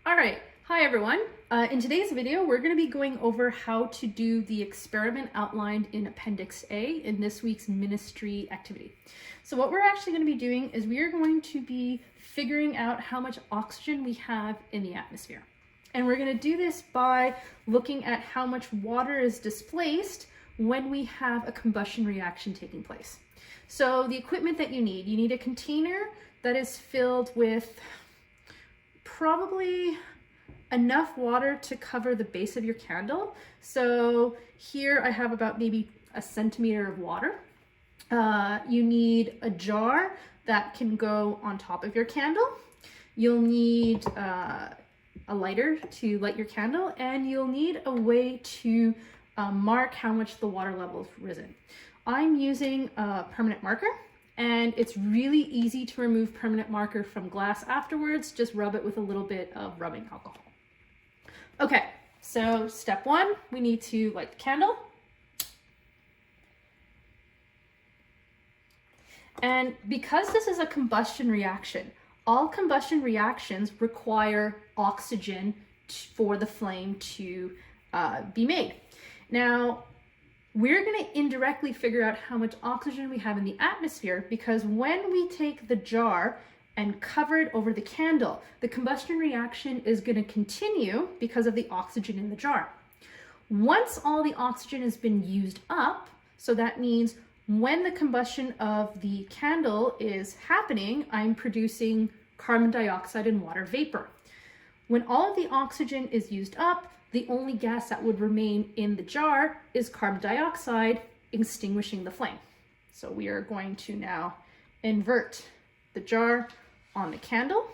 All right, hi everyone. In today's video, we're going to be going over how to do the experiment outlined in Appendix A in this week's ministry activity. So what we're actually going to be doing is we are going to be figuring out how much oxygen we have in the atmosphere. And we're going to do this by looking at how much water is displaced when we have a combustion reaction taking place. So the equipment that you need a container that is filled with probably enough water to cover the base of your candle. So here I have about maybe a centimeter of water. You need a jar that can go on top of your candle. You'll need a lighter to light your candle, and you'll need a way to mark how much the water level has risen. I'm using a permanent marker, and it's really easy to remove permanent marker from glass afterwards. Just rub it with a little bit of rubbing alcohol. Okay, so step one, we need to light the candle. And because this is a combustion reaction, all combustion reactions require oxygen for the flame to be made. Now, we're going to indirectly figure out how much oxygen we have in the atmosphere, because when we take the jar and cover it over the candle, the combustion reaction is going to continue because of the oxygen in the jar. Once all the oxygen has been used up, so that means when the combustion of the candle is happening, I'm producing carbon dioxide and water vapor. When all of the oxygen is used up, the only gas that would remain in the jar is carbon dioxide, extinguishing the flame. So we are going to now invert the jar on the candle.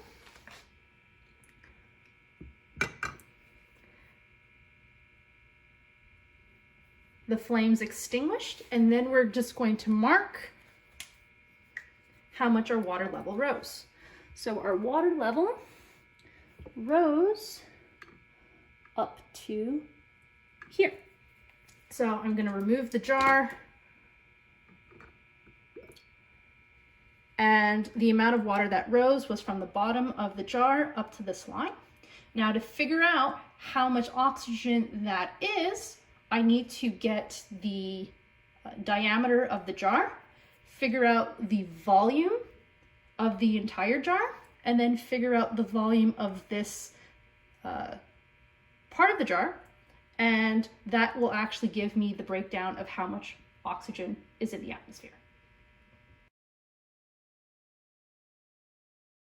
The flame's extinguished, and then we're just going to mark how much our water level rose. So our water level rose up to here. So I'm going to remove the jar, and the amount of water that rose was from the bottom of the jar up to this line. Now, to figure out how much oxygen that is, I need to get the diameter of the jar, figure out the volume of the entire jar, and then figure out the volume of this part of the jar, and that will actually give me the breakdown of how much oxygen is in the atmosphere.